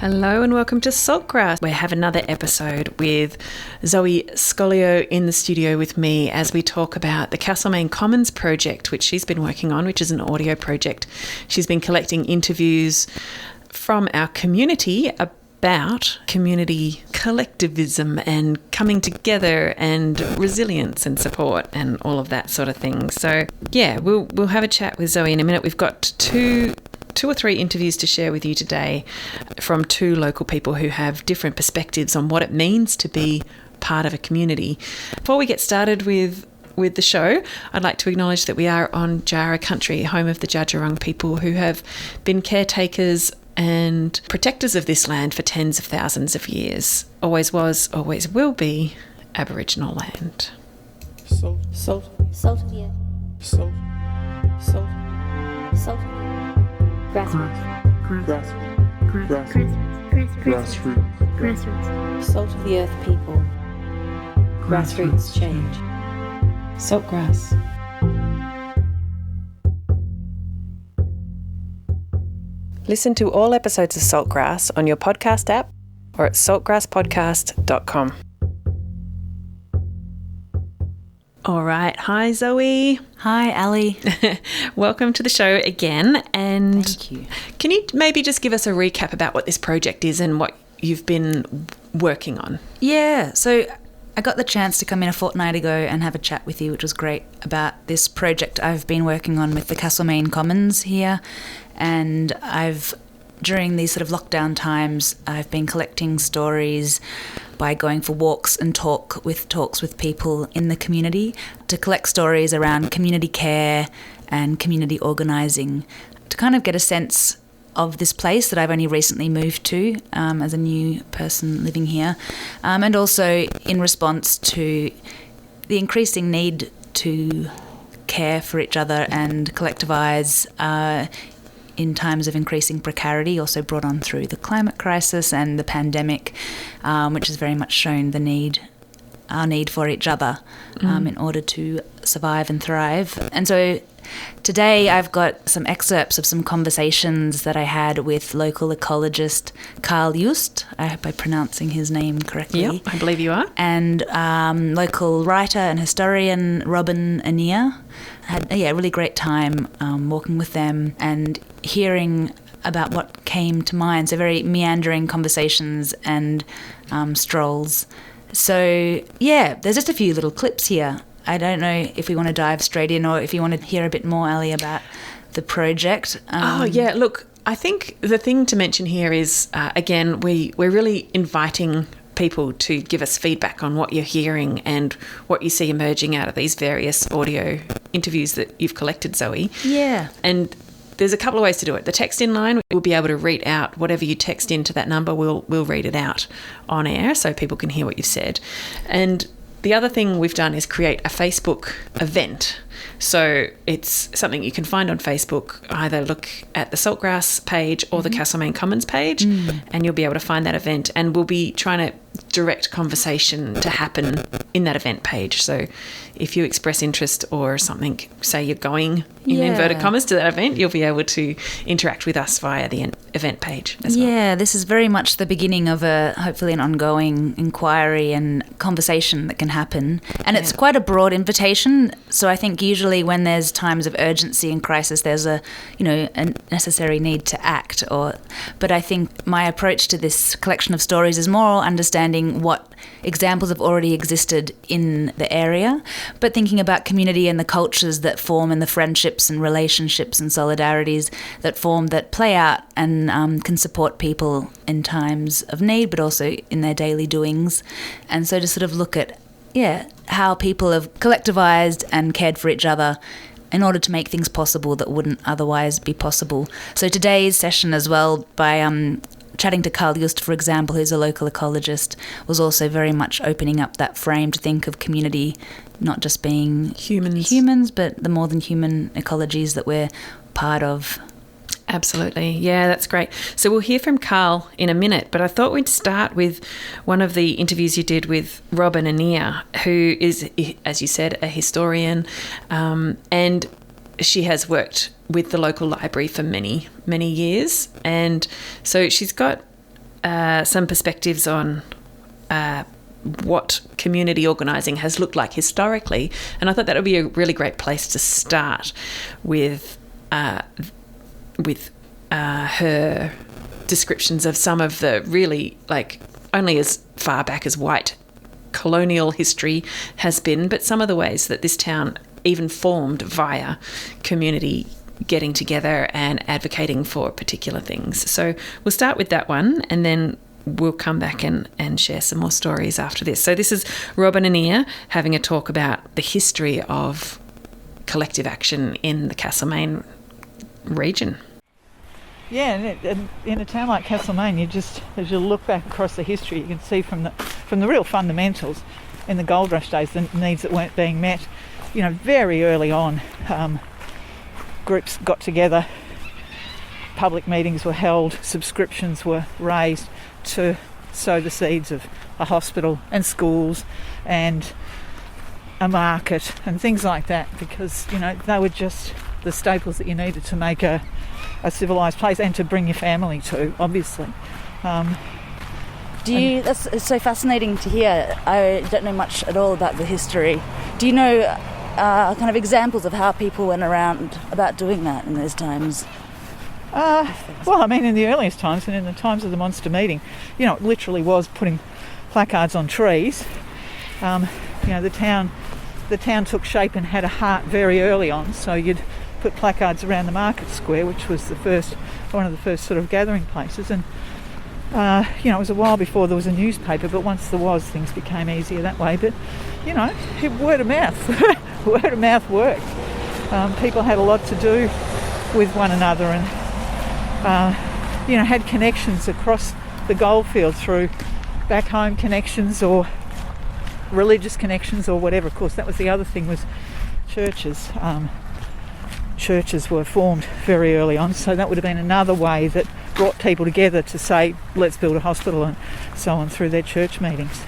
Hello and welcome to Saltgrass. We have another episode with Zoe Scoglio in the studio with me as we talk about the Castlemaine Commons project, which she's been working on, which is an audio project. She's been collecting interviews from our community about community collectivism and coming together and resilience and support and all of that sort of thing. So yeah, we'll have a chat with Zoe in a minute. We've got two or three interviews to share with you today from two local people who have different perspectives on what it means to be part of a community. Before we get started with the show, I'd like to acknowledge that we are on Jara country, home of the Djadjurrung people who have been caretakers and protectors of this land for tens of thousands of years. Always was, always will be Aboriginal land. Salt. Salt of the earth. Salt. Salt of the earth. Grassroots. Salt of the earth people. Grassroots change. Saltgrass. Listen to all episodes of Saltgrass on your podcast app or at saltgrasspodcast.com. All right. Hi, Zoe. Hi, Ali. Welcome to the show again. And Thank you. Can you maybe just give us a recap about what this project is and what you've been working on? Yeah, so I got the chance to come in a fortnight ago and have a chat with you, which was great, about this project I've been working on with the Castlemaine Commons here. And during these sort of lockdown times, I've been collecting stories by going for walks and talks with people in the community to collect stories around community care and community organising, to kind of get a sense of this place that I've only recently moved to as a new person living here, and also in response to the increasing need to care for each other and collectivise in times of increasing precarity, also brought on through the climate crisis and the pandemic, which has very much shown our need for each other in order to survive and thrive. And so today I've got some excerpts of some conversations that I had with local ecologist Carl Just. I hope I'm pronouncing his name correctly. Yep, I believe you are. And local writer and historian Robin Anea. Had a really great time walking with them and hearing about what came to mind. So very meandering conversations and strolls. So yeah, there's just a few little clips here. I don't know if we want to dive straight in or if you want to hear a bit more, Ali, about the project. Yeah, look, I think the thing to mention here is, again, we're really inviting people to give us feedback on what you're hearing and what you see emerging out of these various audio interviews that you've collected, Zoe. Yeah. And there's a couple of ways to do it. The text in line, we'll be able to read out whatever you text into that number, we'll read it out on air so people can hear what you've said. And the other thing we've done is create a Facebook event. So it's something you can find on Facebook. Either look at the Saltgrass page or the Castlemaine Commons page, and you'll be able to find that event. And we'll be trying to direct conversation to happen in that event page. So if you express interest or something, say you're going in inverted commas to that event, you'll be able to interact with us via the event page as well. Yeah, this is very much the beginning of hopefully an ongoing inquiry and conversation that can happen. And it's quite a broad invitation. So I think usually when there's times of urgency and crisis, there's a necessary need to act. But I think my approach to this collection of stories is more understanding what examples have already existed in the area, but thinking about community and the cultures that form and the friendships and relationships and solidarities that form, that play out and can support people in times of need, but also in their daily doings. And so to sort of look at, how people have collectivised and cared for each other in order to make things possible that wouldn't otherwise be possible. So today's session as well, by chatting to Carl Just, for example, who's a local ecologist, was also very much opening up that frame to think of community not just being humans, but the more than human ecologies that we're part of. Absolutely. Yeah, that's great. So we'll hear from Carl in a minute, but I thought we'd start with one of the interviews you did with Robin Anea, who is, as you said, a historian, and she has worked with the local library for many, many years. And so she's got some perspectives on what community organising has looked like historically, and I thought that would be a really great place to start with her descriptions of some of the really, like, only as far back as white colonial history has been, but some of the ways that this town even formed via community getting together and advocating for particular things. So we'll start with that one, and then we'll come back and share some more stories after this. So this is Robin and Ia having a talk about the history of collective action in the Castlemaine region. Yeah, and in a town like Castlemaine, you just, as you look back across the history, you can see from the real fundamentals in the gold rush days, the needs that weren't being met. You know, very early on, groups got together, public meetings were held, subscriptions were raised to sow the seeds of a hospital and schools and a market and things like that, because, you know, they were just the staples that you needed to make a civilised place and to bring your family to, obviously. That's so fascinating to hear. I don't know much at all about the history. Do you know kind of examples of how people went around about doing that in those times? Well, I mean, in the earliest times and in the times of the monster meeting, you know, it literally was putting placards on trees. You know, the town took shape and had a heart very early on, so you'd put placards around the market square, which was one of the first sort of gathering places. And you know, it was a while before there was a newspaper, but once there was, things became easier that way. But, you know, word of mouth, word of mouth worked. People had a lot to do with one another, and you know, had connections across the goldfield through back home connections or religious connections or whatever. Of course, that was the other thing, was churches. Churches were formed very early on, so that would have been another way that brought people together to say, let's build a hospital and so on, through their church meetings.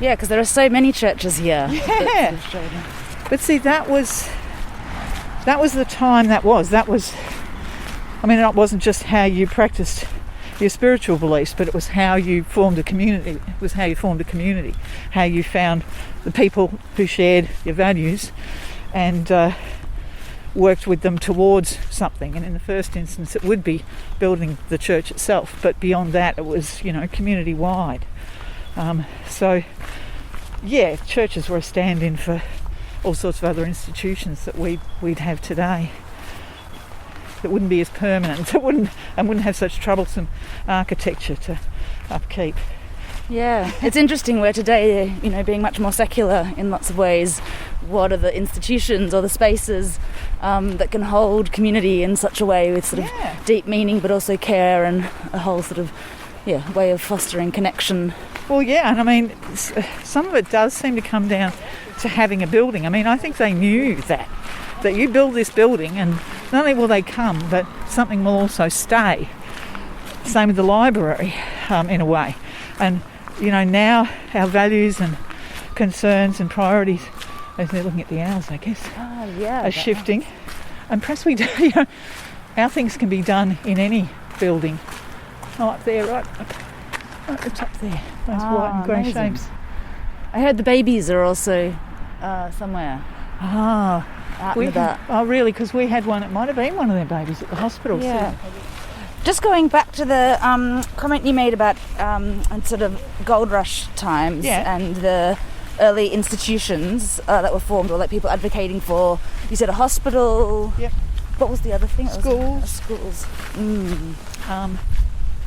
Yeah, because there are so many churches here. Yeah. But see, that was the time that was. I mean, it wasn't just how you practiced your spiritual beliefs, but it was how you formed a community. It was how you formed a community, how you found the people who shared your values and worked with them towards something. And in the first instance, it would be building the church itself, but beyond that, it was, you know, community-wide. So, yeah, churches were a stand-in for all sorts of other institutions that we'd have today. That wouldn't be as permanent, that wouldn't have such troublesome architecture to upkeep. Yeah, it's interesting where today, you know, being much more secular in lots of ways, what are the institutions or the spaces that can hold community in such a way with sort of deep meaning, but also care and a whole sort of way of fostering connection. Well, yeah, and I mean, some of it does seem to come down to having a building. I mean, I think they knew that you build this building and not only will they come, but something will also stay. Same with the library, in a way. And, you know, now our values and concerns and priorities, as they're looking at the owls, I guess, are shifting. And perhaps we do, you know, our things can be done in any building. Oh, up there, right it's up there, those white and grey shapes. I heard the babies are also somewhere. Out and about. Oh, really? Because we had one, it might have been one of their babies at the hospital. Yeah. So. Just going back to the comment you made about sort of gold rush times and the early institutions that were formed or like people advocating for. You said a hospital. Yep. What was the other thing? Schools. Schools.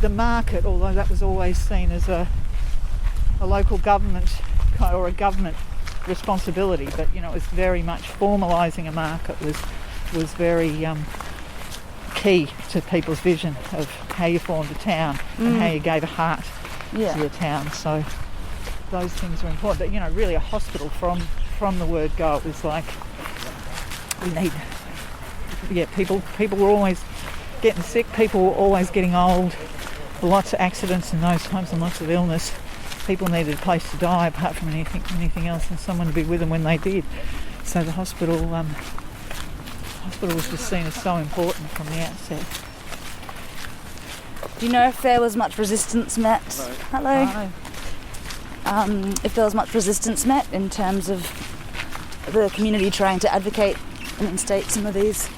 The market, although that was always seen as a local government or a government responsibility, but you know, it was very much formalising a market was very key to people's vision of how you formed a town and how you gave a heart to your town. So those things are important. But you know, really a hospital from the word go, it was like we need people were always getting sick, people were always getting old, lots of accidents in those times and lots of illness. People needed a place to die apart from anything else, and someone to be with them when they did. So the hospital was just seen as so important from the outset. Do you know if there was much resistance met? Hello. If there was much resistance met in terms of the community trying to advocate and instate some of these?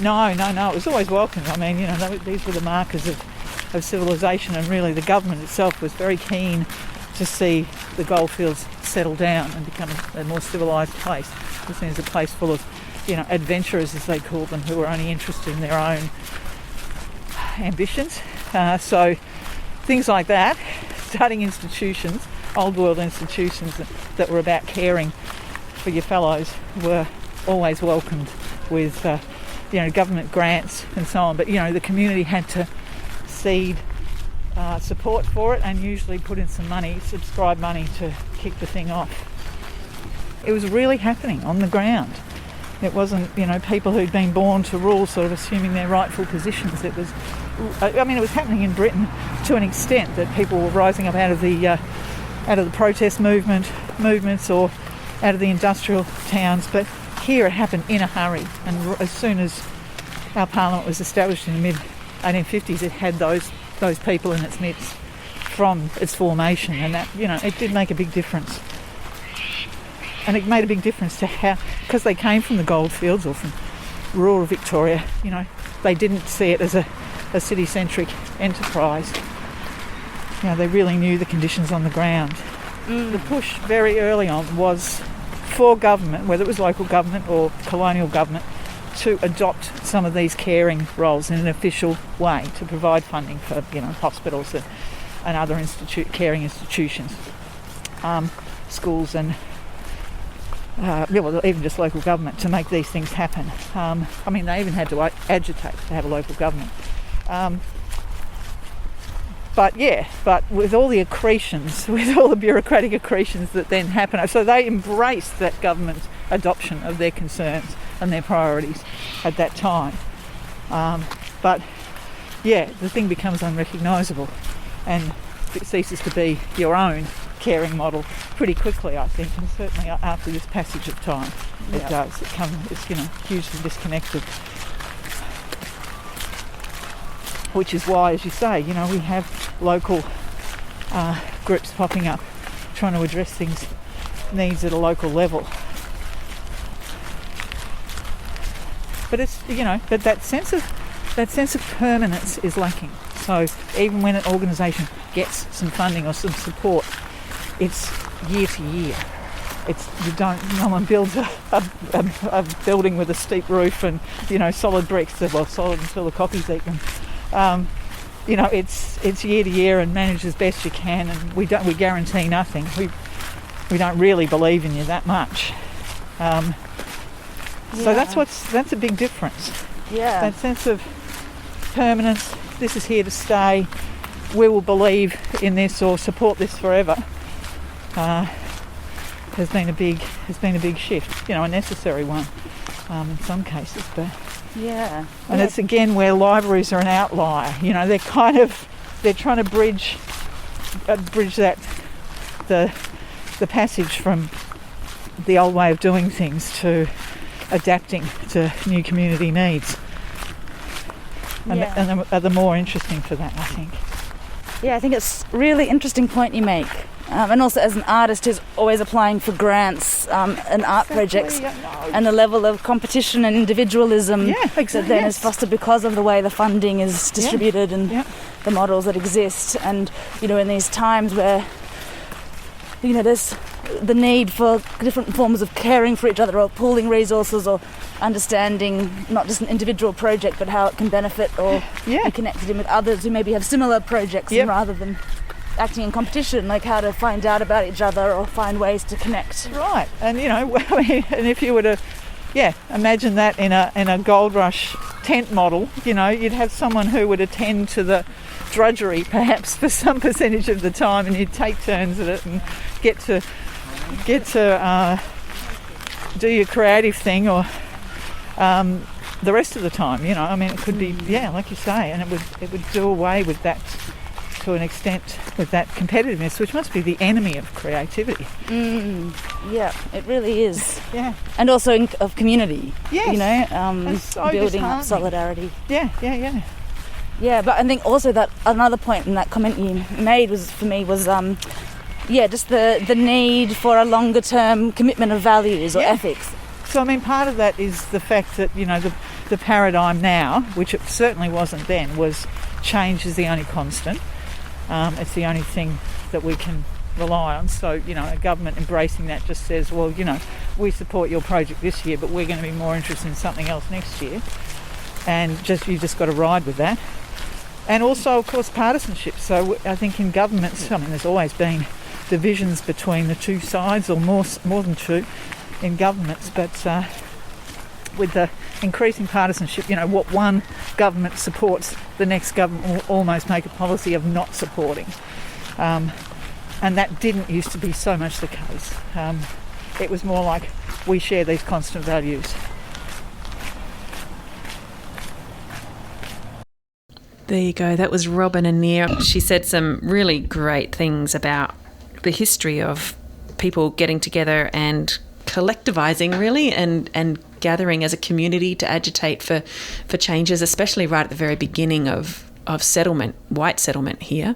No. It was always welcome. I mean, these were the markers of civilization, and really the government itself was very keen to see the goldfields settle down and become a more civilised place. It seems a place full of, adventurers, as they call them, who were only interested in their own ambitions. So things like that, starting institutions, old world institutions that were about caring for your fellows, were always welcomed with, government grants and so on. But, the community had to seed support for it and usually put in some money, subscribe money to kick the thing off. It was really happening on the ground. It wasn't, people who'd been born to rule sort of assuming their rightful positions. It was happening in Britain to an extent that people were rising up out of the protest movements or out of the industrial towns. But here it happened in a hurry, and as soon as our parliament was established in the mid-1850s, it had those people in its midst from its formation, and that, it did make a big difference. And it made a big difference to how, because they came from the goldfields or from rural Victoria, they didn't see it as a city-centric enterprise. They really knew the conditions on the ground. The push very early on was for government, whether it was local government or colonial government, to adopt some of these caring roles in an official way, to provide funding for hospitals and other caring institutions, schools and even just local government, to make these things happen. They even had to agitate to have a local government. But with all the accretions, with all the bureaucratic accretions that then happen, so they embraced that government's adoption of their concerns and their priorities at that time. The thing becomes unrecognisable and it ceases to be your own caring model pretty quickly, I think, and certainly after this passage of time, it does. It's hugely disconnected. Which is why, as you say, we have local groups popping up trying to address needs at a local level. But it's but that sense of permanence is lacking. So even when an organisation gets some funding or some support, it's year to year. No one builds a building with a steep roof and solid bricks. Solid until the copies eat them. It's year to year and manage as best you can, and we guarantee nothing. We don't really believe in you that much. So that's a big difference. Yeah. That sense of permanence. This is here to stay. We will believe in this or support this forever. Has been a big shift. A necessary one in some cases, but. Yeah. And it's again where libraries are an outlier. They're trying to bridge that the passage from the old way of doing things to adapting to new community needs. And are the more interesting for that, I think. Yeah, I think it's a really interesting point you make. And also as an artist who's always applying for grants and art projects, and the level of competition and individualism that then is fostered because of the way the funding is distributed and the models that exist. And, in these times where, there's the need for different forms of caring for each other or pooling resources or understanding not just an individual project but how it can benefit or be connected in with others who maybe have similar projects, and rather than acting in competition, like how to find out about each other or find ways to connect. Right, and and if you were to, imagine that in a gold rush tent model, you'd have someone who would attend to the drudgery perhaps for some percentage of the time, and you'd take turns at it and get to do your creative thing or the rest of the time. It could be like you say, and it would do away with that to an extent, with that competitiveness, which must be the enemy of creativity. Yeah, it really is. Yeah. And also of community. Yes. So building up solidarity. Yeah. Yeah, but I think also that another point in that comment you made was just the need for a longer term commitment of values or ethics. So I mean, part of that is the fact that, you know, the paradigm now, which it certainly wasn't then, was change is the only constant. It's the only thing that we can rely on. So, you know, a government embracing that just says, well, you know, we support your project this year, but we're going to be more interested in something else next year. And you just got to ride with that. And also, of course, partisanship. So I think in governments, I mean, there's always been divisions between the two sides, or more than two in governments, but with the increasing partisanship, you know, what one government supports, the next government will almost make a policy of not supporting. And that didn't used to be so much the case. It was more like, we share these constant values. There you go. That was Robin Anir. She said some really great things about the history of people getting together and collectivising, really, and gathering as a community to agitate for changes, especially right at the very beginning of settlement, white settlement here,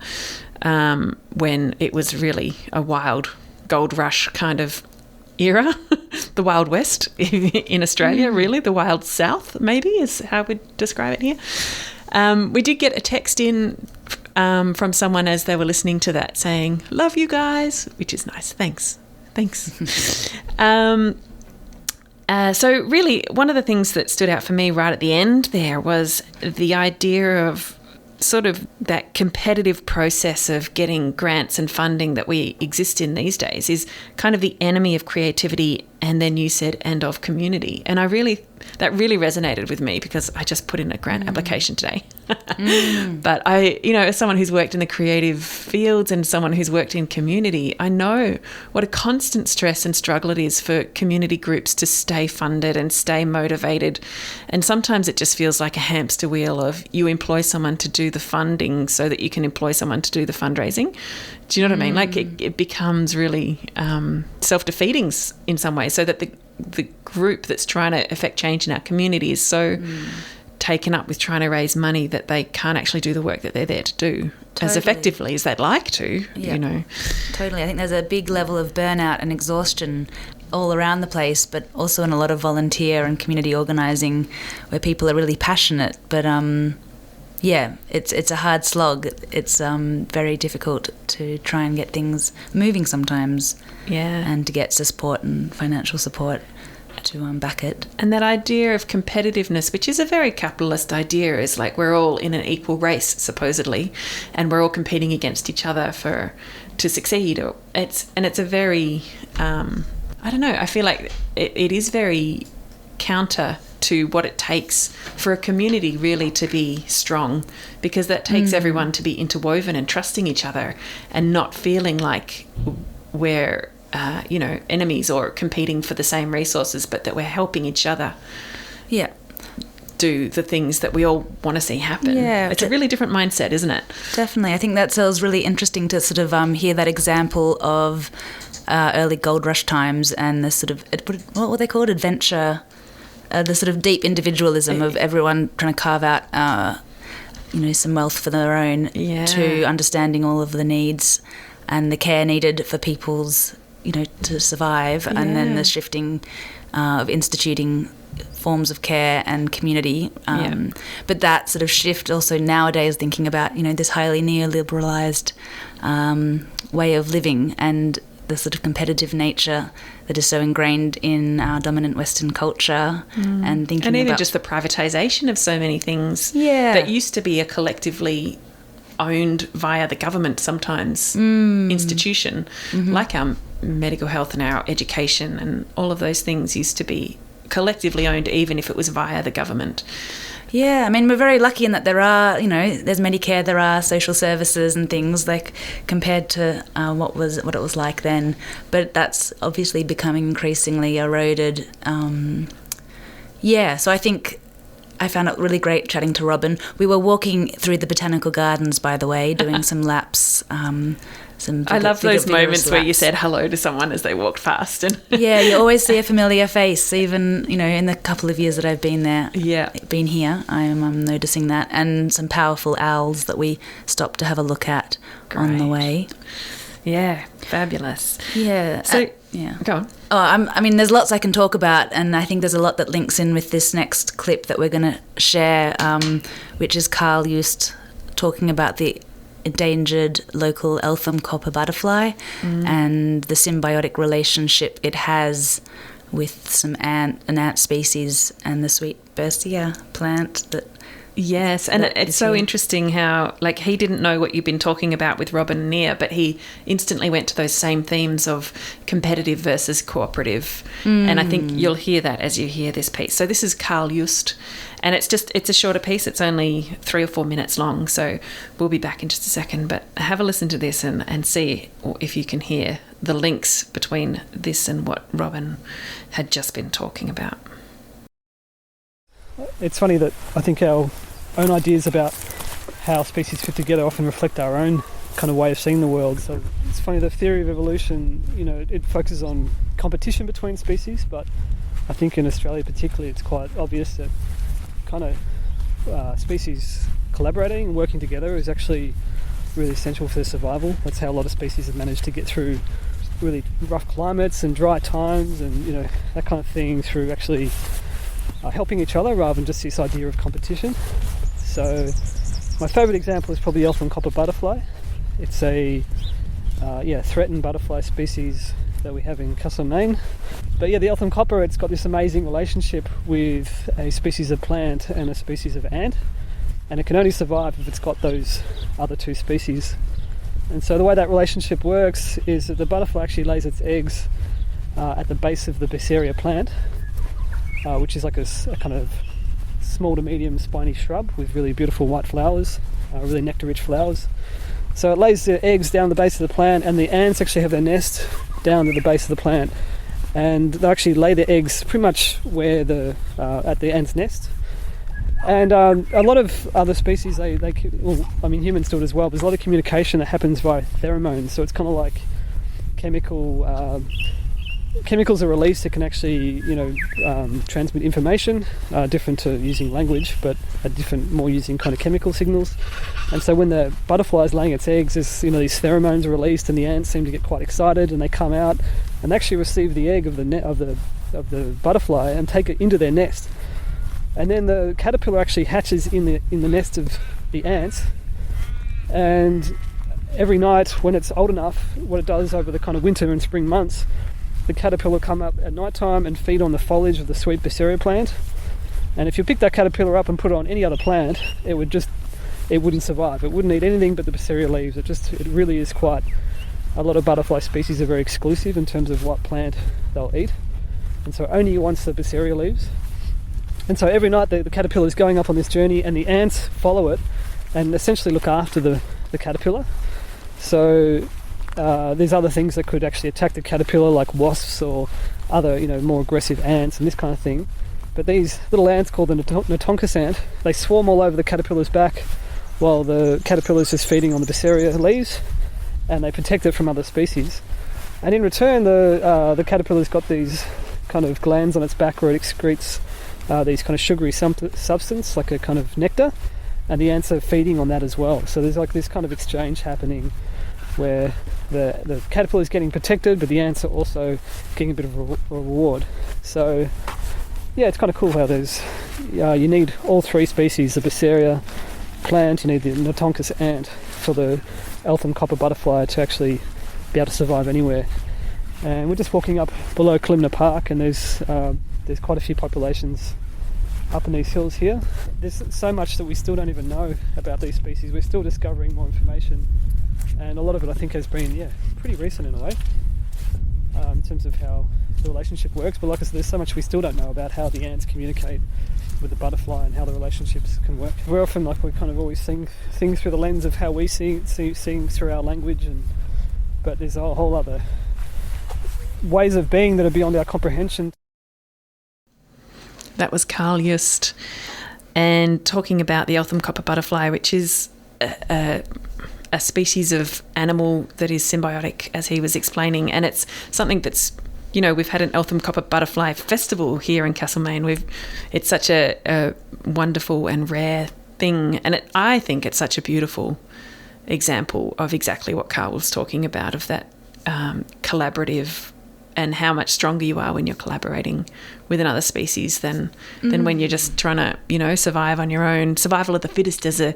when it was really a wild gold rush kind of era, the Wild West in Australia, really, the Wild South maybe is how we'd describe it here. We did get a text in from someone as they were listening to that saying, "Love you guys," which is nice. Thanks. So really, one of the things that stood out for me right at the end there was the idea of sort of that competitive process of getting grants and funding that we exist in these days is kind of the enemy of creativity, and then you said, and of community. And that really resonated with me because I just put in a grant application today. But I, you know, as someone who's worked in the creative fields and someone who's worked in community, I know what a constant stress and struggle it is for community groups to stay funded and stay motivated. And sometimes it just feels like a hamster wheel of you employ someone to do the funding so that you can employ someone to do the fundraising. Do you know what I mean? Like it becomes really self-defeating in some ways, so that the group that's trying to affect change in our community is so taken up with trying to raise money that they can't actually do the work that they're there to do as effectively as they'd like to, you know. Totally. I think there's a big level of burnout and exhaustion all around the place, but also in a lot of volunteer and community organising where people are really passionate. But it's a hard slog. It's very difficult to try and get things moving sometimes. Yeah. And to get support and financial support to back it. And that idea of competitiveness, which is a very capitalist idea, is like we're all in an equal race, supposedly, and we're all competing against each other to succeed. It's a very, I don't know, I feel like it is very counter to what it takes for a community really to be strong, because that takes everyone to be interwoven and trusting each other and not feeling like we're enemies or competing for the same resources, but that we're helping each other do the things that we all want to see happen. Yeah, it's a really different mindset, isn't it? Definitely. I think that sounds really interesting to sort of hear that example of early gold rush times and the sort of, what were they called? Adventure, the sort of deep individualism of everyone trying to carve out some wealth for their own, to understanding all of the needs and the care needed for people's, to survive, and then the shifting of instituting forms of care and community. But that sort of shift also nowadays, thinking about, this highly neoliberalised way of living and the sort of competitive nature that is so ingrained in our dominant Western culture, and thinking and even about just the privatisation of so many things that used to be a collectively owned via the government sometimes institution, like our medical health and our education and all of those things used to be collectively owned, even if it was via the government. Yeah, I mean, we're very lucky in that there are, there's Medicare, there are social services and things, like, compared to what it was like then. But that's obviously becoming increasingly eroded. So I think I found it really great chatting to Robin. We were walking through the botanical gardens, by the way, doing some laps. I love those moments where you said hello to someone as they walked past. And yeah, you always see a familiar face, even, in the couple of years that I've been there. Yeah. Been here, I'm noticing that. And some powerful owls that we stopped to have a look at on the way. Yeah, fabulous. Yeah. So, yeah. Go on. Oh, there's lots I can talk about, and I think there's a lot that links in with this next clip that we're going to share, which is Carl Joost talking about the endangered local Eltham copper butterfly and the symbiotic relationship it has with an ant species and the sweet burstia plant that. Yes, and it's so interesting how, he didn't know what you've been talking about with Robin and Nia, but he instantly went to those same themes of competitive versus cooperative. And I think you'll hear that as you hear this piece. So this is Carl Joost, and it's a shorter piece. It's only 3 or 4 minutes long, so we'll be back in just a second. But have a listen to this and see if you can hear the links between this and what Robin had just been talking about. It's funny that I think our own ideas about how species fit together often reflect our own kind of way of seeing the world. So it's funny, the theory of evolution, it focuses on competition between species, but I think in Australia particularly it's quite obvious that kind of species collaborating and working together is actually really essential for their survival. That's how a lot of species have managed to get through really rough climates and dry times and that kind of thing through actually helping each other rather than just this idea of competition. So my favourite example is probably the Eltham copper butterfly. It's a threatened butterfly species that we have in Castlemaine. But the Eltham copper, it's got this amazing relationship with a species of plant and a species of ant, and it can only survive if it's got those other two species. And so the way that relationship works is that the butterfly actually lays its eggs at the base of the Beceria plant, which is like a kind of small to medium spiny shrub with really beautiful white flowers, really nectar-rich flowers. So it lays the eggs down the base of the plant, and the ants actually have their nest down at the base of the plant, and they actually lay their eggs pretty much where at the ant's nest. And a lot of other species, humans do it as well. There's a lot of communication that happens via pheromones, so it's kind of like chemicals are released that can actually, transmit information, different to using language, but more using kind of chemical signals. And so when the butterfly is laying its eggs, these pheromones are released, and the ants seem to get quite excited, and they come out and actually receive the egg of the butterfly and take it into their nest. And then the caterpillar actually hatches in the nest of the ants, and every night when it's old enough, what it does over the kind of winter and spring months, the caterpillar will come up at night time and feed on the foliage of the sweet Beceria plant. And if you pick that caterpillar up and put it on any other plant, it wouldn't survive. It wouldn't eat anything but the Beceria leaves. It really is quite, a lot of butterfly species are very exclusive in terms of what plant they'll eat, and so only wants the Beceria leaves. And so every night the caterpillar is going up on this journey, and the ants follow it and essentially look after the caterpillar. So there's other things that could actually attack the caterpillar, like wasps or other more aggressive ants and this kind of thing. But these little ants called the Notonkus ant, they swarm all over the caterpillar's back while the caterpillar's just feeding on the Beceria leaves, and they protect it from other species. And in return, the caterpillar's got these kind of glands on its back where it excretes these kind of sugary substance, like a kind of nectar, and the ants are feeding on that as well. So there's like this kind of exchange happening where the caterpillar is getting protected, but the ants are also getting a bit of a reward. So it's kind of cool how there's you need all three species: the Beceria plant, you need the Notonkus ant for the Eltham copper butterfly to actually be able to survive anywhere. And we're just walking up below Kalimna Park, and there's quite a few populations up in these hills here. There's so much that we still don't even know about these species. We're still discovering more information, and a lot of it I think has been pretty recent in a way, in terms of how the relationship works. But like I said, there's so much we still don't know about how the ants communicate with the butterfly and how the relationships can work. We're often we're kind of always seeing things through the lens of how we see through our language, but there's a whole other ways of being that are beyond our comprehension. That was Carl Joost. and talking about the Eltham copper butterfly, which is a species of animal that is symbiotic, as he was explaining, and it's something that's, we've had an Eltham copper butterfly festival here in Castlemaine. It's such a wonderful and rare thing, and I think it's such a beautiful example of exactly what Carl was talking about, of that collaborative, and how much stronger you are when you're collaborating with another species than when you're just trying to, survive on your own. Survival of the fittest as a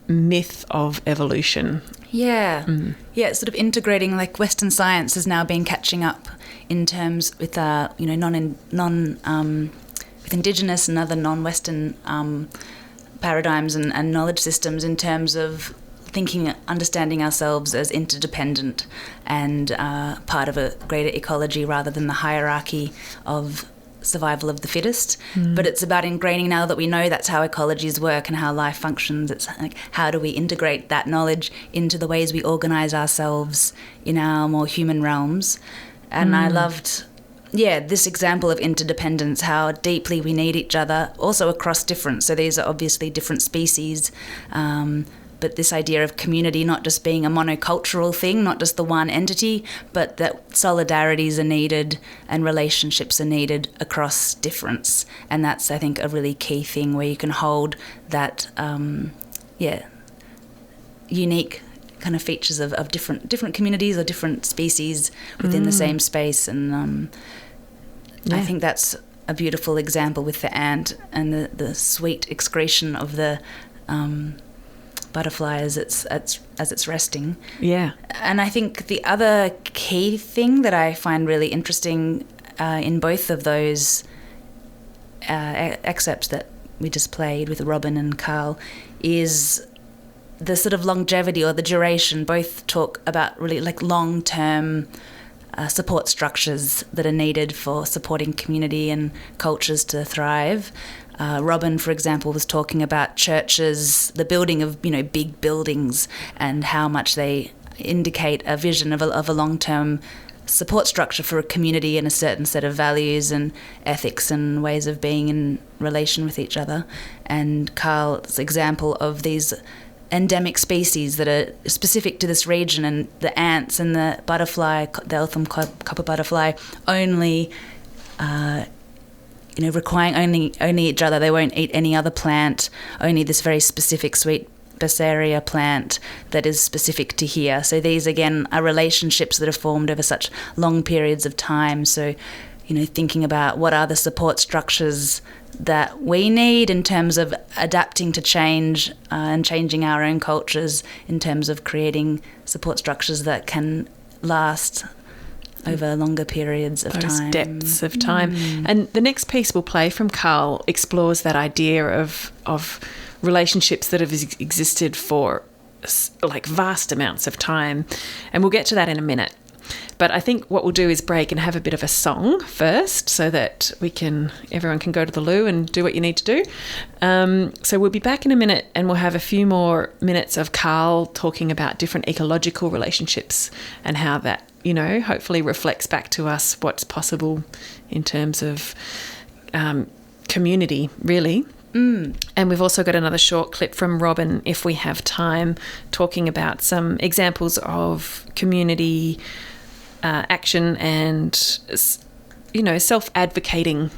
myth of evolution. Yeah. Yeah, it's sort of integrating, like Western science has now been catching up in terms with with Indigenous and other non-Western paradigms and knowledge systems, in terms of understanding ourselves as interdependent and part of a greater ecology rather than the hierarchy of survival of the fittest. But it's about ingraining, now that we know that's how ecologies work and how life functions, it's like, how do we integrate that knowledge into the ways we organise ourselves in our more human realms. And I loved this example of interdependence, how deeply we need each other, also across different, so these are obviously different species, but this idea of community not just being a monocultural thing, not just the one entity, but that solidarities are needed and relationships are needed across difference. And that's, I think, a really key thing, where you can hold that, unique kind of features of different communities or different species within the same space. And I think that's a beautiful example with the ant and the sweet excretion of the butterfly as it's resting. Yeah. And I think the other key thing that I find really interesting in both of those excerpts that we just played with Robin and Carl is the sort of longevity or the duration. Both talk about really like long-term support structures that are needed for supporting community and cultures to thrive. Robin, for example, was talking about churches, the building of, big buildings, and how much they indicate a vision of a long-term support structure for a community and a certain set of values and ethics and ways of being in relation with each other. And Carl's example of these endemic species that are specific to this region, and the ants and the butterfly, the Eltham copper butterfly, only requiring only each other. They won't eat any other plant, only this very specific sweet Basaria plant that is specific to here. So these, again, are relationships that are formed over such long periods of time. So, thinking about what are the support structures that we need in terms of adapting to change and changing our own cultures, in terms of creating support structures that can last over longer periods of time. Depths of time. And the next piece we'll play from Carl explores that idea of relationships that have existed for like vast amounts of time. And we'll get to that in a minute. But I think what we'll do is break and have a bit of a song first, so that everyone can go to the loo and do what you need to do. So we'll be back in a minute, and we'll have a few more minutes of Carl talking about different ecological relationships and how that, hopefully reflects back to us what's possible in terms of community, really. And we've also got another short clip from Robin, if we have time, talking about some examples of community action and, self-advocating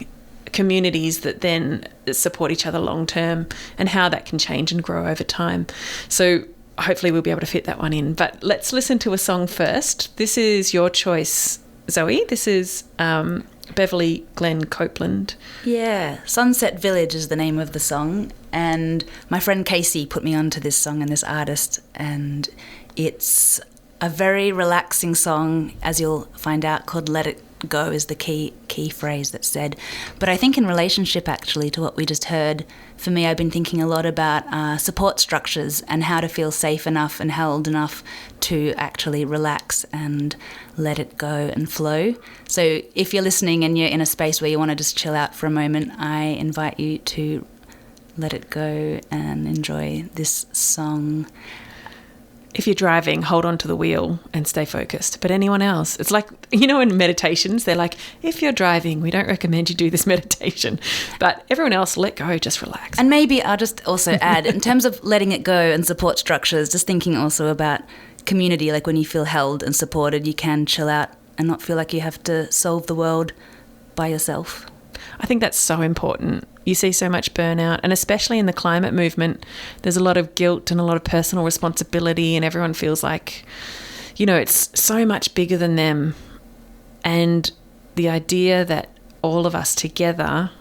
communities that then support each other long term, and how that can change and grow over time. So hopefully we'll be able to fit that one in. But let's listen to a song first. This is your choice, Zoe. This is Beverly Glenn Copeland. Yeah, Sunset Village is the name of the song, and my friend Casey put me onto this song and this artist, and it's a very relaxing song, as you'll find out, called Let It Go is the key phrase that's said. But I think in relationship, actually, to what we just heard, for me, I've been thinking a lot about support structures and how to feel safe enough and held enough to actually relax and let it go and flow. So if you're listening and you're in a space where you want to just chill out for a moment, I invite you to let it go and enjoy this song. if you're driving, hold on to the wheel and stay focused. But anyone else, it's like, you know, in meditations, they're like, if you're driving, we don't recommend you do this meditation. But everyone else, let go, just relax. And maybe I'll just also add, in terms of letting it go and support structures, just thinking also about community, like when you feel held and supported, you can chill out and not feel like you have to solve the world by yourself. I think that's so important. You see so much burnout, and especially in the climate movement, there's a lot of guilt and a lot of personal responsibility, and everyone feels like, you know, it's so much bigger than them. And the idea that all of us together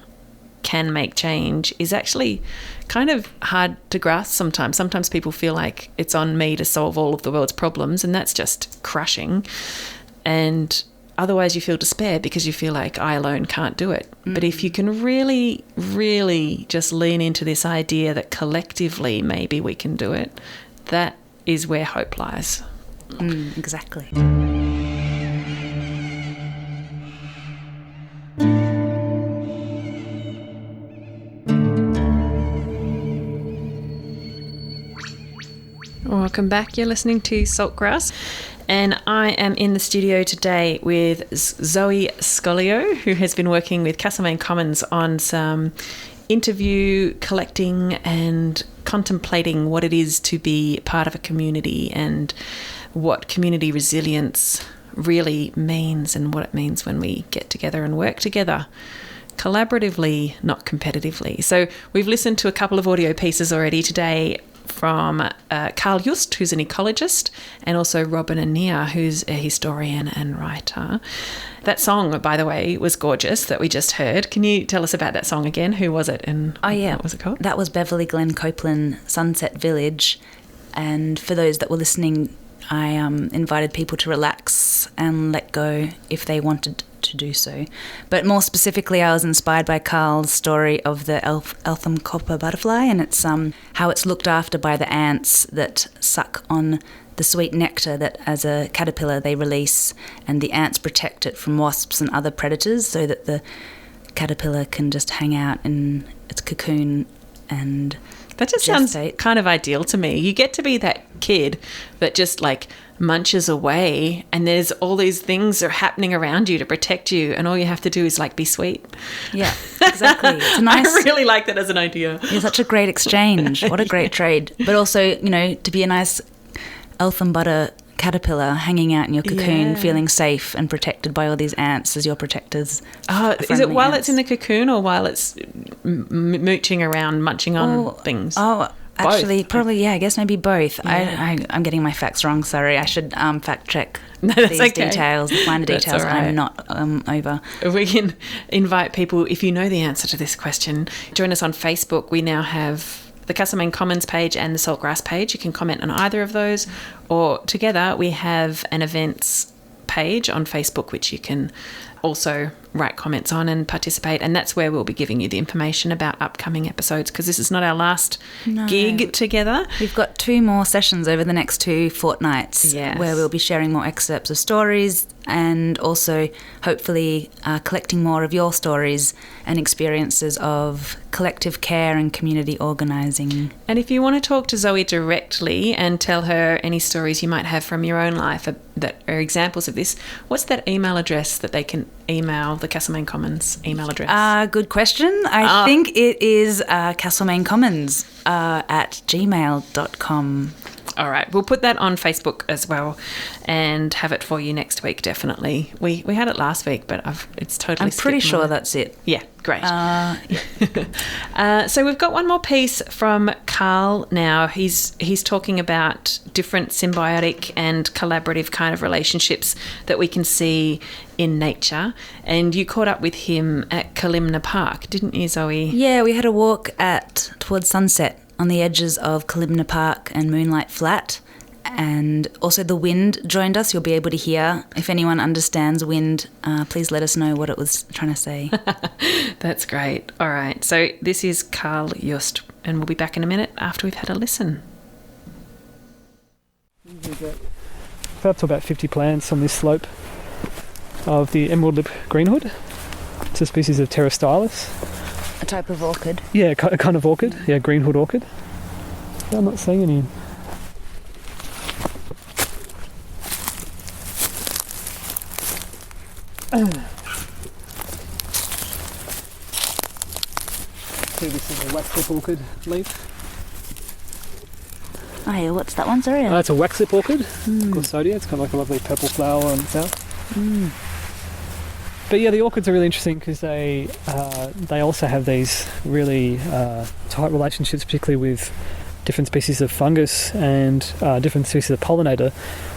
can make change is actually kind of hard to grasp sometimes. Sometimes people feel like it's on me to solve all of the world's problems, and that's just crushing. And otherwise you feel despair because you feel like I alone can't do it. But if you can really, really just lean into this idea that collectively maybe we can do it, that is where hope lies. Exactly. Welcome back. You're listening to Saltgrass. And I am in the studio today with Zoe Scoglio, who has been working with Castlemaine Commons on some interview collecting and contemplating what it is to be part of a community and what community resilience really means and what it means when we get together and work together collaboratively, not competitively. So we've listened to a couple of audio pieces already today from Carl Just, who's an ecologist, and also Robin Anea, who's a historian and writer. That song, by the way, was gorgeous that we just heard. Can you tell us about that song again? Who was it and what was it called? That was Beverly Glen Copeland, Sunset Village. And for those that were listening, I invited people to relax and let go if they wanted to do so. But more specifically, I was inspired by Carl's story of the Eltham copper butterfly, and it's how it's looked after by the ants that suck on the sweet nectar that as a caterpillar they release, and the ants protect it from wasps and other predators so that the caterpillar can just hang out in its cocoon and that just sounds kind of ideal to me. You get to be that kid that just like munches away and there's all these things are happening around you to protect you and all you have to do is like be sweet. Yeah, exactly. It's a nice. I really like that as an idea. It's such a great exchange. What a great trade. But also, you know, to be a nice Eltham butter caterpillar hanging out in your cocoon, feeling safe and protected by all these ants as your protectors. Oh, is it while it's in the cocoon or while it's mooching around, munching on things? Oh, actually, both. Probably, I guess maybe both. Yeah. I'm getting my facts wrong, sorry. I should fact check these details, the finer details. Right. I'm not over. We can invite people, if you know the answer to this question, join us on Facebook. We now have the Castlemaine Commons page and the Saltgrass page. You can comment on either of those, or together we have an events page on Facebook which you can also write comments on and participate, and that's where we'll be giving you the information about upcoming episodes, because this is not our last gig together. We've got 2 more sessions over the next 2 fortnights where we'll be sharing more excerpts of stories and also hopefully collecting more of your stories and experiences of collective care and community organising. And if you want to talk to Zoe directly and tell her any stories you might have from your own life that are examples of this, what's that email address that they can email the Castlemaine Commons email address? Good question. I think it is castlemainecommons at gmail.com. All right, we'll put that on Facebook as well and have it for you next week, definitely. We had it last week, but it's totally I'm pretty sure that's it. Yeah, great. So we've got one more piece from Carl now. He's talking about different symbiotic and collaborative kind of relationships that we can see in nature. And you caught up with him at Kalimna Park, didn't you, Zoe? Yeah, we had a walk towards sunset on the edges of Kalimna Park and Moonlight Flat, and also the wind joined us. You'll be able to hear. If anyone understands wind, please let us know what it was trying to say. That's great. All right, so this is Carl Just, and we'll be back in a minute after we've had a listen. We've got up to about 50 plants on this slope of the emerald lip greenhood. It's a species of Pterostylis. A type of orchid. Yeah, a kind of orchid. Yeah, greenhood orchid. I'm not seeing any this is a waxlip orchid leaf. Oh yeah, what's that one? Sorry. It's a waxlip orchid, Glausodia. It's kind of like a lovely purple flower on its out. But yeah, the orchids are really interesting because they also have these really tight relationships, particularly with different species of fungus and different species of pollinator.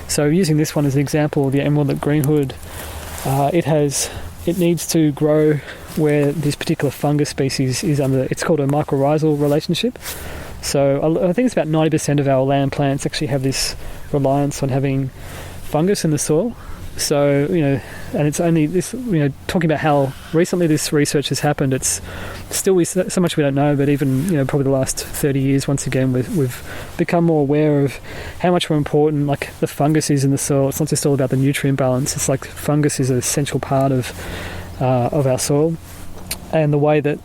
So using this one as an example, the emerald lip greenhood, it needs to grow where this particular fungus species is under. It's called a mycorrhizal relationship. So I think it's about 90% of our land plants actually have this reliance on having fungus in the soil. So, and it's only this, talking about how recently this research has happened, it's still so much we don't know, but even, probably the last 30 years, once again, we've become more aware of how much more important, like, the fungus is in the soil. It's not just all about the nutrient balance. It's like fungus is an essential part of our soil. And the way that,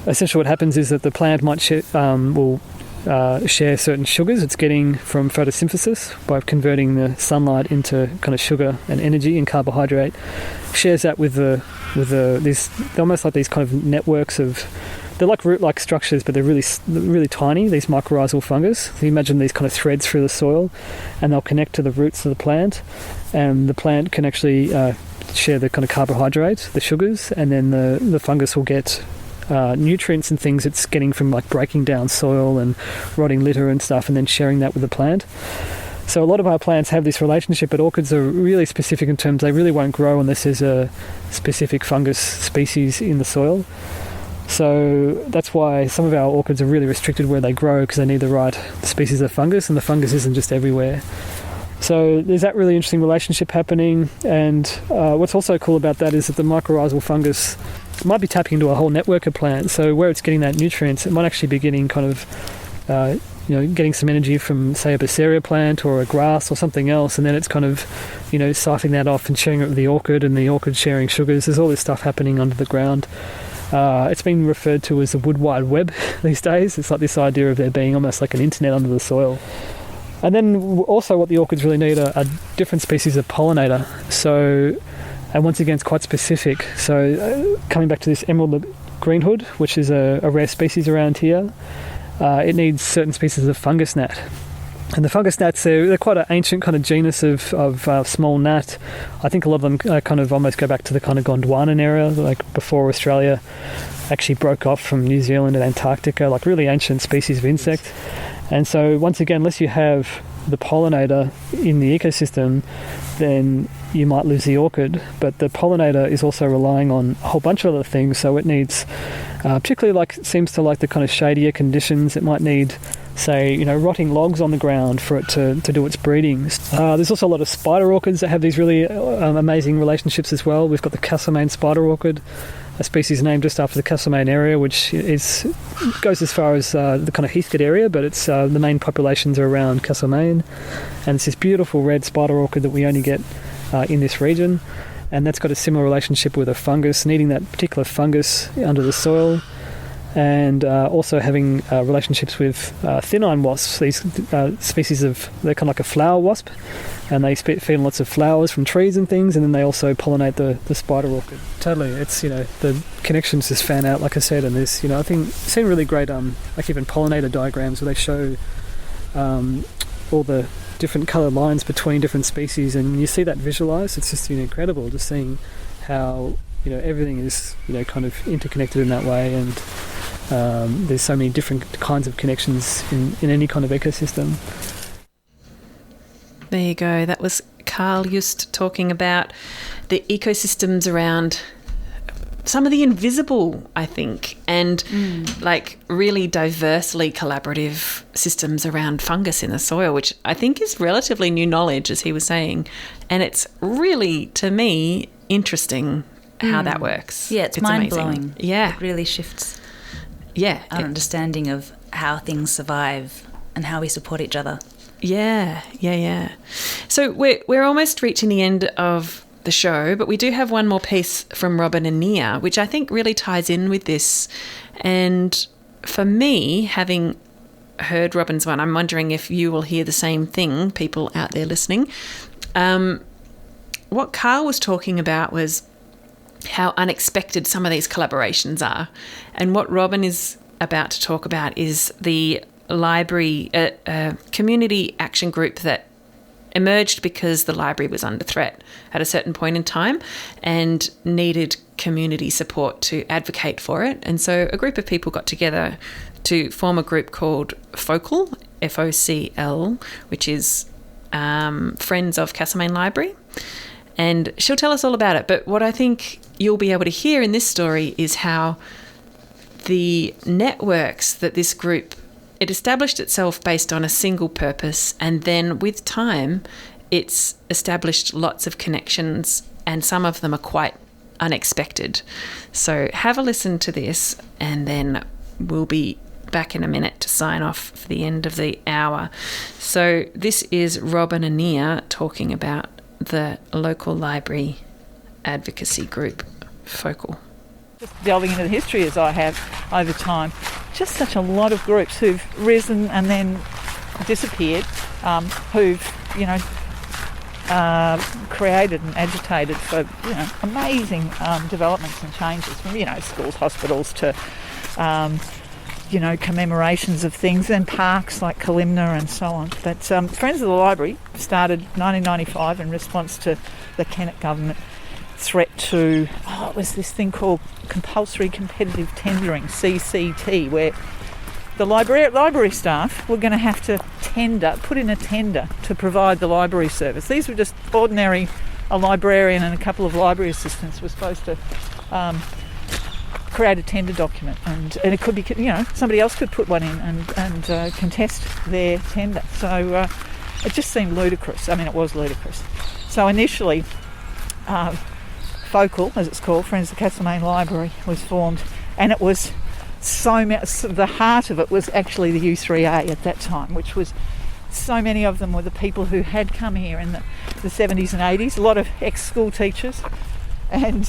essentially what happens is that the plant might share certain sugars it's getting from photosynthesis by converting the sunlight into kind of sugar and energy and carbohydrate. Shares that with these almost like these kind of networks of, they're like root-like structures, but they're really tiny. These mycorrhizal fungus. So you imagine these kind of threads through the soil, and they'll connect to the roots of the plant, and the plant can actually share the kind of carbohydrates, the sugars, and then the fungus will get nutrients and things it's getting from like breaking down soil and rotting litter and stuff, and then sharing that with the plant. So a lot of our plants have this relationship, but orchids are really specific in terms they really won't grow unless there's a specific fungus species in the soil. So that's why some of our orchids are really restricted where they grow, because they need the right species of fungus, and the fungus isn't just everywhere. So there's that really interesting relationship happening, and what's also cool about that is that the mycorrhizal fungus might be tapping into a whole network of plants. So where it's getting that nutrients, it might actually be getting kind of, getting some energy from, say, a Basaria plant or a grass or something else, and then it's kind of, siphoning that off and sharing it with the orchid, and the orchid sharing sugars. There's all this stuff happening under the ground. It's been referred to as the wood wide web these days. It's like this idea of there being almost like an internet under the soil. And then also what the orchids really need are different species of pollinator. So, and once again, it's quite specific. So coming back to this emerald lip greenhood, which is a rare species around here, it needs certain species of fungus gnat. And the fungus gnats, they're quite an ancient kind of genus of small gnat. I think a lot of them kind of almost go back to the kind of Gondwanan era, like before Australia actually broke off from New Zealand and Antarctica, like really ancient species of insect. And so once again, unless you have the pollinator in the ecosystem, then you might lose the orchid. But the pollinator is also relying on a whole bunch of other things. So it needs, particularly seems to like the kind of shadier conditions, it might need, say, rotting logs on the ground for it to do its breeding. There's also a lot of spider orchids that have these really amazing relationships as well. We've got the Castlemaine spider orchid, a species named just after the Castlemaine area, which goes as far as the kind of Heathcote area, but it's the main populations are around Castlemaine, and it's this beautiful red spider orchid that we only get in this region, and that's got a similar relationship with a fungus, needing that particular fungus under the soil, and also having relationships with thin-eyed wasps. These species they're kind of like a flower wasp, and they feed on lots of flowers from trees and things, and then they also pollinate the spider orchid. Totally, it's, the connections just fan out, like I said, and there's, I think I've seen really great, like even pollinator diagrams where they show all the different colour lines between different species, and when you see that visualised, it's just incredible just seeing how everything is kind of interconnected in that way, and there's so many different kinds of connections in any kind of ecosystem. There you go. That was Carl Just talking about the ecosystems around some of the invisible, I think, and like really diversely collaborative systems around fungus in the soil, which I think is relatively new knowledge, as he was saying. And it's really, to me, interesting how that works. Yeah, it's mind-blowing. Amazing. Yeah. It really shifts our understanding of how things survive and how we support each other. Yeah. So we're almost reaching the end of the show, but we do have one more piece from Robin and Nia, which I think really ties in with this. And for me, having heard Robin's one, I'm wondering if you will hear the same thing, people out there listening. What Carl was talking about was how unexpected some of these collaborations are. And what Robin is about to talk about is the library, community action group that emerged because the library was under threat at a certain point in time and needed community support to advocate for it. And so a group of people got together to form a group called FOCL, FOCL, which is Friends of Castlemaine Library. And she'll tell us all about it. But what I think you'll be able to hear in this story is how the networks that this group, it established itself based on a single purpose, and then with time it's established lots of connections, and some of them are quite unexpected. So have a listen to this, and then we'll be back in a minute to sign off for the end of the hour. So this is Robin and Nia talking about the local library advocacy group, FOCL. Just delving into the history as I have over time, just such a lot of groups who've risen and then disappeared, who've, created and agitated for, amazing developments and changes from, schools, hospitals to, commemorations of things, and parks like Kalimna and so on. But Friends of the Library started 1995 in response to the Kennett government threat to, it was this thing called compulsory competitive tendering, CCT, where the library staff were going to have to put in a tender to provide the library service. These were just ordinary, a librarian and a couple of library assistants were supposed to create a tender document, and it could be, somebody else could put one in and contest their tender. So it just seemed ludicrous. I mean, it was ludicrous. So initially, FOCL, as it's called, Friends of Castlemaine Library, was formed, and it was the heart of it was actually the U3A at that time, which was, so many of them were the people who had come here in the 70s and 80s, a lot of ex-school teachers and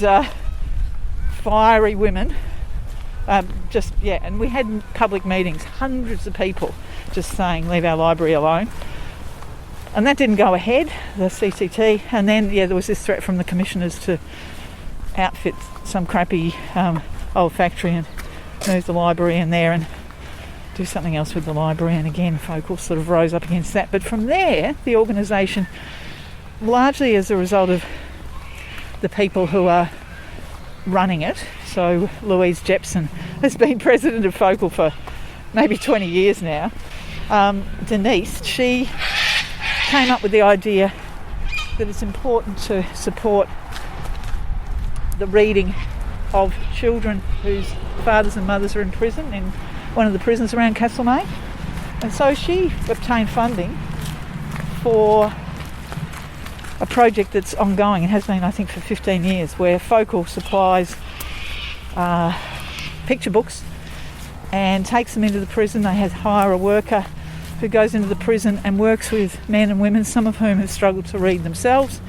fiery women, and we had public meetings, hundreds of people just saying, leave our library alone. And that didn't go ahead, the CCT, and then there was this threat from the commissioners to outfit some crappy old factory and move the library in there and do something else with the library, and again FOCL sort of rose up against that. But from there, the organisation, largely as a result of the people who are running it, so Louise Jepson has been president of FOCL for maybe 20 years now. Denise, she came up with the idea that it's important to support the reading of children whose fathers and mothers are in prison in one of the prisons around Castlemaine. And so she obtained funding for a project that's ongoing and has been, I think, for 15 years, where FOCL supplies picture books and takes them into the prison. They hire a worker who goes into the prison and works with men and women, some of whom have struggled to read themselves,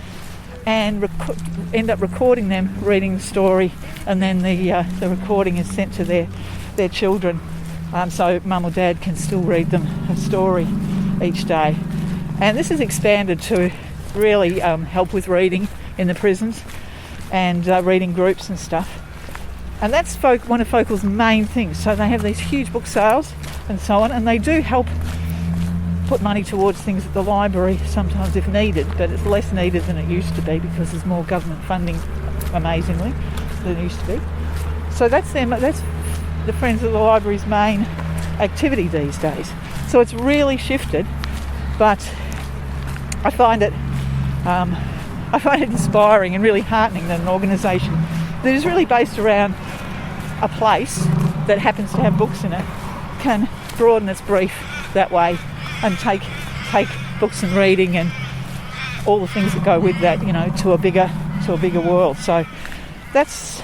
and end up recording them reading the story, and then the recording is sent to their children, so mum or dad can still read them a story each day. And this is expanded to really help with reading in the prisons and reading groups and stuff. And that's one of FOCL's main things. So they have these huge book sales and so on, and they do help put money towards things at the library sometimes if needed, but it's less needed than it used to be because there's more government funding, amazingly, than it used to be. So that's the Friends of the Library's main activity these days. So it's really shifted, but I find it inspiring and really heartening that an organisation that is really based around a place that happens to have books in it can broaden its brief that way and take books and reading and all the things that go with that, to a bigger world. So that's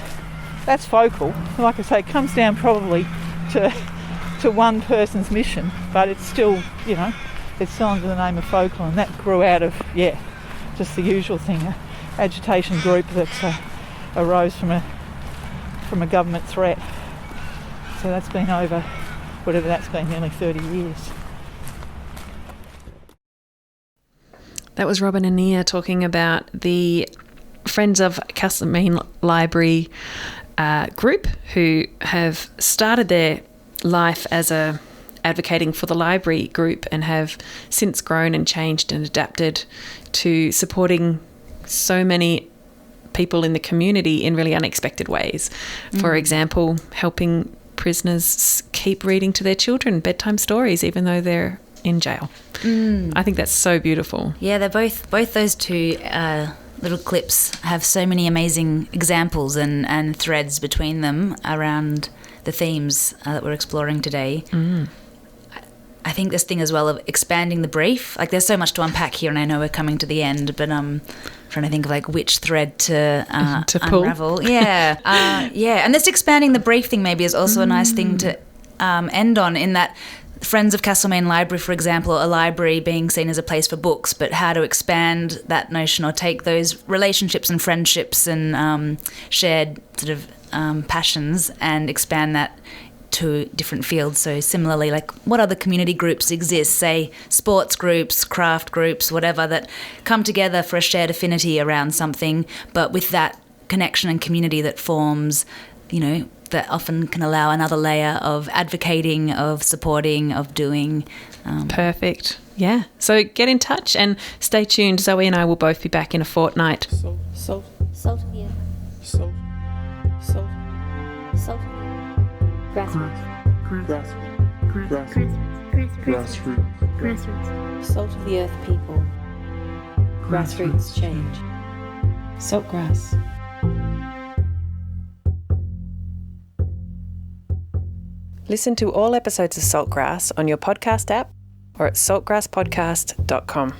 FOCL. Like I say, it comes down probably to one person's mission, but it's still, it's still under the name of FOCL, and that grew out of just the usual thing, an agitation group that arose from a government threat. So that's been over, whatever that's been, nearly 30 years. That was Robin and Nia talking about the Friends of Castlemaine Library group, who have started their life as a advocating for the library group, and have since grown and changed and adapted to supporting so many people in the community in really unexpected ways. For example, helping prisoners keep reading to their children bedtime stories even though they're in jail. I think that's so beautiful. Yeah, they're both those two little clips have so many amazing examples and threads between them around the themes that we're exploring today. I think this thing as well of expanding the brief, like there's so much to unpack here, and I know we're coming to the end, but trying to think of like which thread to pull. unravel. Yeah, and this expanding the brief thing maybe is also a nice thing to end on, in that Friends of Castlemaine Library, for example, a library being seen as a place for books, but how to expand that notion or take those relationships and friendships and shared sort of passions and expand that to different fields. So similarly, like what other community groups exist, say sports groups, craft groups, whatever, that come together for a shared affinity around something, but with that connection and community that forms, that often can allow another layer of advocating, of supporting, of doing. Perfect. Yeah. So get in touch and stay tuned. Zoe and I will both be back in a fortnight. Salt of the earth. Salt. Grassroots. Salt of the earth people. Grassroots change. Saltgrass. Listen to all episodes of Saltgrass on your podcast app or at saltgrasspodcast.com.